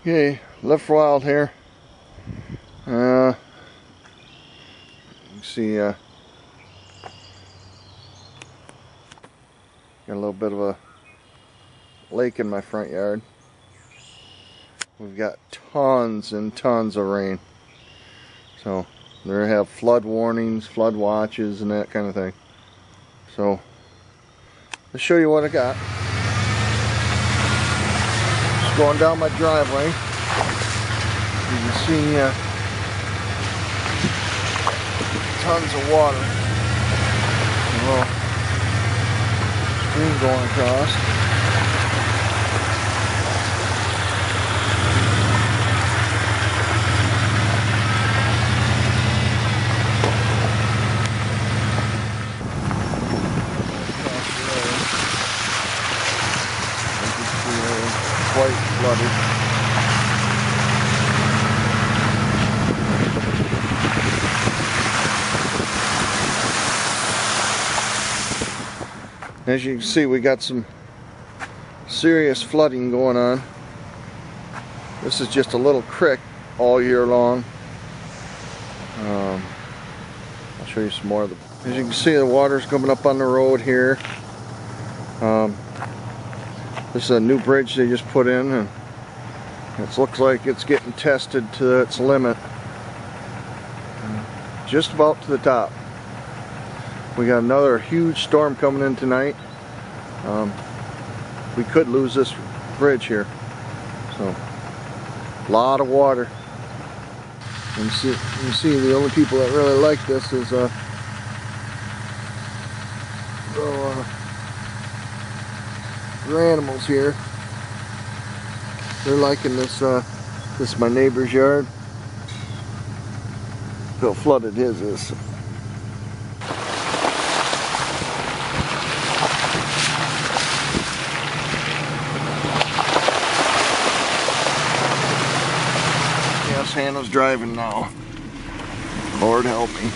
Okay, Lift Wild here. You can see got a little bit of a lake in my front yard. We've got tons and tons of rain. So they have flood warnings, flood watches, and that kind of thing. So let's show you what I got. Just going down my driveway. You can see tons of water. A little stream going across. Quite flooded. As you can see, we got some serious flooding going on. This is just a little creek all year long. I'll show you some more of the. As you can see, the water's coming up on the road here. This is a new bridge they just put in, and it looks like it's getting tested to its limit. Just about to the top. We got another huge storm coming in tonight. We could lose this bridge here. So, a lot of water. And you see the only people that really like this is the animals here. They're liking this. This is my neighbor's yard. How flooded his is. Yes, Hannah's driving now. Lord help me.